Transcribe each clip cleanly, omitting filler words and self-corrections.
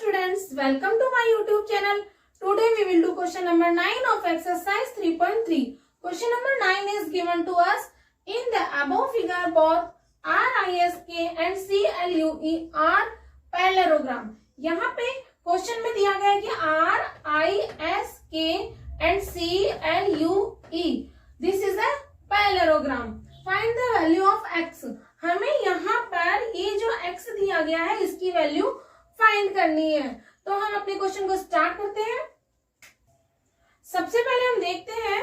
students, welcome to my YouTube channel. Today we will do question number 9 of exercise 3.3. Question number 9 is given to us. In the above figure, both RISK and CLUE are parallelogram. यहाँ पे question में दिया गया है कि RISK and CLUE. This is a parallelogram. Find the value of x. हमें यहाँ पर ये जो x दिया गया है इसकी वैल्यू फाइंड करनी है. तो हम अपने क्वेश्चन को स्टार्ट करते हैं. सबसे पहले हम देखते हैं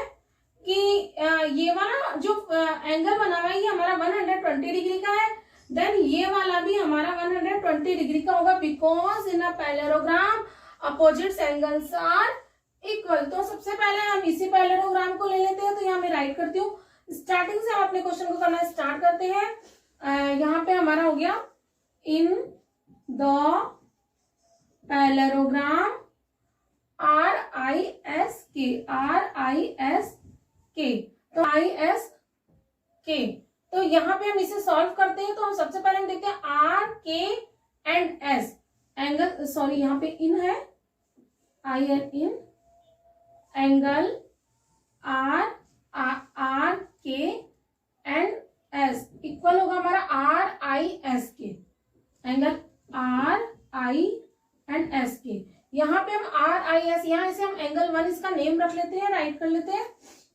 कि ये वाला जो एंगल बना हुआ है ये हमारा 120 डिग्री का है. देन ये वाला भी हमारा 120 डिग्री का होगा because in a parallelogram opposite angles are equal. तो सबसे पहले हम इसी पैरेललोग्राम को ले लेते हैं. तो यहाँ मैं राइट करती हूँ. स्टार्टिंग से हम अपने क्वेश्चन को करना स्टार्ट करते हैं. यहाँ पे हमारा हो गया इन द पैरेललोग्राम RISK. तो ISK. तो यहाँ पे हम इसे सॉल्व करते हैं. तो हम सबसे पहले हम देखते हैं R K and S angle. Sorry यहाँ पे इन है IN in angle R K and S equal होगा हमारा RISK. Angle RI and SK. यहाँ पे हम RIS यहाँ इसे हम एंगल 1 इसका नेम रख लेते हैं, राइट कर लेते हैं.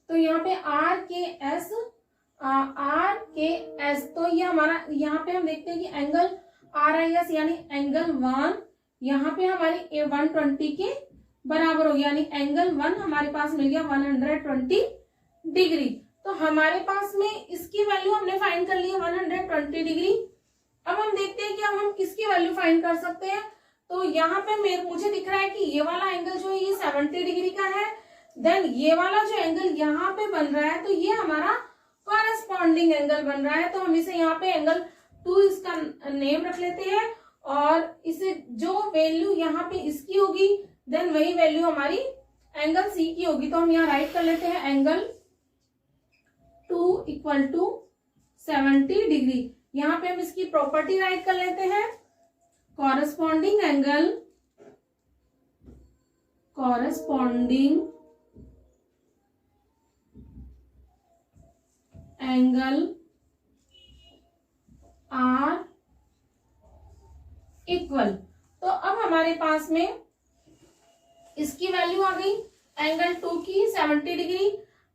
तो यहाँ पे RKS. तो ये हमारा यहाँ पे हम देखते हैं कि एंगल RIS यानी एंगल 1 यहाँ पे हमारी 120 के बराबर हो गया. यानी एंगल 1 हमारे पास मिल गया 120 डिग्री. तो हमारे पास में इसकी वैल्यू हमने फाइंड कर ली है 120 डिग्री. अब हम देखते हैं कि अब हम किसकी वैल्यू फाइंड कर सकते हैं. तो यहाँ पे मुझे दिख रहा है कि ये वाला एंगल जो है ये 70 डिग्री का है. देन ये वाला जो एंगल यहाँ पे बन रहा है तो ये हमारा कॉरेस्पॉन्डिंग एंगल बन रहा है. तो हम इसे यहाँ पे एंगल 2 इसका नेम रख लेते हैं और इसे जो वैल्यू यहाँ पे इसकी होगी देन वही वैल्यू हमारी एंगल सी की होगी. तो हम यहाँ राइट कर लेते हैं एंगल 2 इक्वल टू 70 डिग्री. यहाँ पे हम इसकी प्रॉपर्टी राइट कर लेते हैं. Corresponding angle R equal. तो अब हमारे पास में इसकी वैल्यू आ गई एंगल 2 की 70 डिग्री.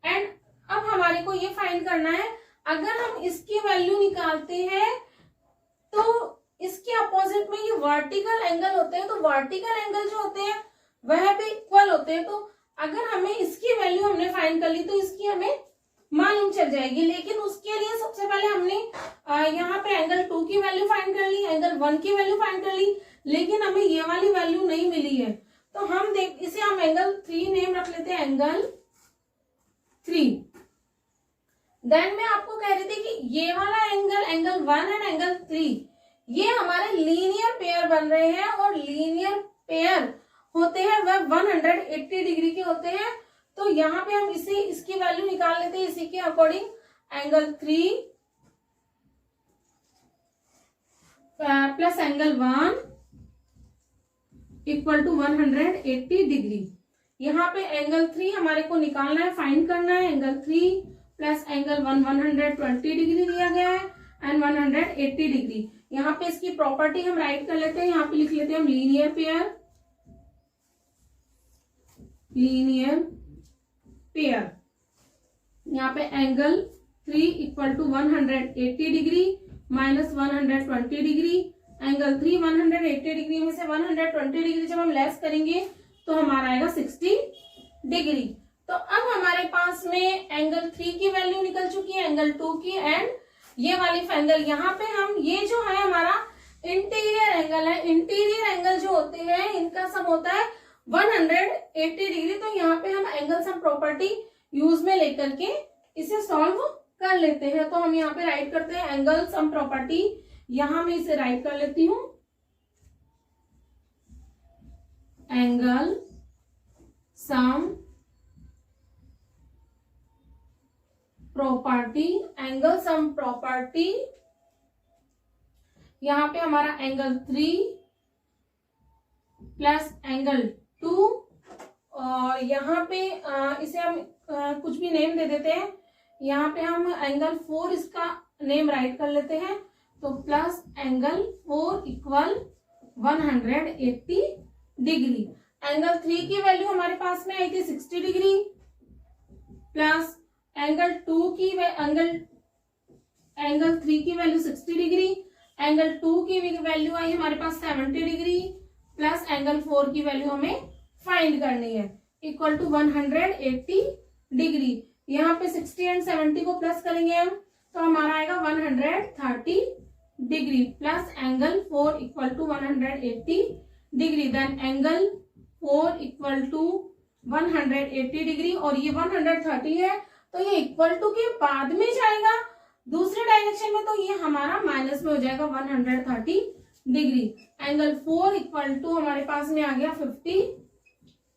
एंड अब हमारे को ये फाइंड करना है अगर हम इसकी वैल्यू निकालते हैं तो इसके अपोजिट में ये वर्टिकल एंगल होते हैं. तो वर्टिकल एंगल जो होते हैं वह भी इक्वल होते हैं. तो अगर हमें इसकी वैल्यू हमने फाइंड कर ली तो इसकी हमें मालूम चल जाएगी. लेकिन उसके लिए सबसे पहले हमने यहाँ पे एंगल 2 की वैल्यू फाइंड कर ली, एंगल 1 की वैल्यू फाइंड कर ली, लेकिन हमें ये वाली वैल्यू नहीं मिली है. तो हम इसे हम एंगल 3 नेम रख लेते हैं एंगल 3. देन मैं आपको कह रही थी कि ये वाला एंगल 1 एंड एंगल 3 ये हमारे लीनियर पेयर बन रहे हैं और लीनियर पेयर होते हैं वह 180 डिग्री के होते हैं. तो यहाँ पे हम इसकी वैल्यू निकाल लेते हैं इसी के according. Angle 3 plus angle 1 equal to 180 degree. यहाँ पे एंगल 3 हमारे को निकालना है, फाइंड करना है. एंगल 3 प्लस एंगल 1 120 डिग्री दिया गया है एंड 180 डिग्री. यहाँ पे इसकी प्रॉपर्टी हम राइट कर लेते हैं. यहाँ पे लिख लेते हैं हम लीनियर पेयर. यहाँ पे angle 3 equal to 180 degree minus 120 degree. Angle 3 180 degree में से 120 डिग्री जब हम लेस करेंगे तो हमारा आएगा 60 डिग्री. तो अब हमारे पास में एंगल 3 की वैल्यू निकल चुकी है, एंगल 2 की एंड ये वाली एंगल. यहाँ पे हम ये जो है हमारा इंटीरियर एंगल है. इंटीरियर एंगल जो होते हैं इनका सम होता है 180 डिग्री. तो यहाँ पे हम एंगल सम प्रॉपर्टी यूज में लेकर के इसे सॉल्व कर लेते हैं. तो हम यहाँ पे राइट करते हैं एंगल सम प्रॉपर्टी. यहाँ मैं इसे राइट कर लेती हूँ एंगल सम प्रॉपर्टी. यहाँ पे हमारा एंगल 3 प्लस एंगल 2, और यहाँ पे इसे हम कुछ भी नेम दे देते हैं, यहाँ पे हम एंगल 4 इसका नेम राइट कर लेते हैं, तो plus angle 4 equal 180 degree. Angle 3 की वैल्यू हमारे पास में आई थी 60 डिग्री, प्लस एंगल 3 की वैल्यू 60 डिग्री, एंगल 2 की वैल्यू आई हमारे पास 70 डिग्री, प्लस एंगल 4 की वैल्यू हमें फाइंड करनी है, इक्वल टू 180 डिग्री। यहाँ पे 60 एंड 70 को प्लस करेंगे हम, तो हमारा आएगा 130 degree, plus angle 4 equal to 180 degree, then angle 4 equal to 180 degree, और ये 130 है तो ये इक्वल टू के बाद में जाएगा दूसरे डायरेक्शन में, तो ये हमारा माइनस में हो जाएगा 130 डिग्री। एंगल 4 इक्वल टू हमारे पास में आ गया 50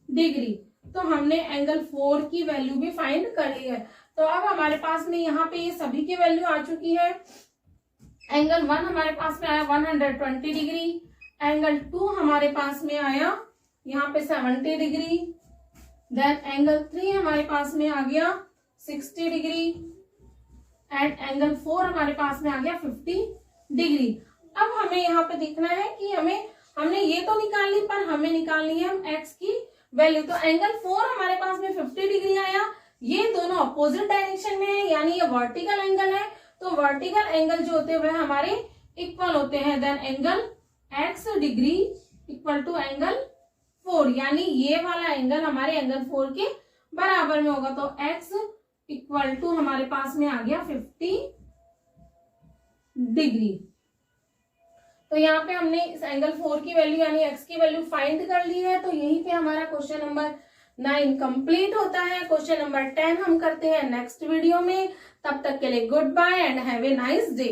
डिग्री। तो हमने एंगल 4 की वैल्यू भी फाइंड कर ली है। तो अब हमारे पास में यहाँ पे ये सभी की वैल्यू आ चुकी है। एंगल 1 हमारे पास में आया 120 डिग्री, एंगल 2 हमारे पास में आया यहाँ पे 70 डिग्री, देन एंगल 3 हमारे पास में आ गया 60 डिग्री, एंड एंगल 4 हमारे पास में आ गया 50 डिग्री। अब हमें यहाँ पे देखना है कि हमने ये तो निकाल ली, पर हमें निकालनी है हम एक्स की वैल्यू। तो एंगल 4 हमारे पास में 50 डिग्री आया, ये दोनों अपोजिट डायरेक्शन में है, यानी ये वर्टिकल एंगल है, तो वर्टिकल एंगल जो होते हैं वह हमारे इक्वल होते हैं। Then angle X degree equal to angle 4, यानी ये वाला एंगल हमारे एंगल 4 के बराबर में होगा। तो एक्स इक्वल टू हमारे पास में आ गया 50 डिग्री। तो यहाँ पे हमने इस एंगल 4 की वैल्यू यानी एक्स की वैल्यू फाइंड कर ली है। तो यहीं पे हमारा क्वेश्चन नंबर 9 कंप्लीट होता है। क्वेश्चन नंबर 10 हम करते हैं नेक्स्ट वीडियो में। तब तक के लिए goodbye and have a nice day.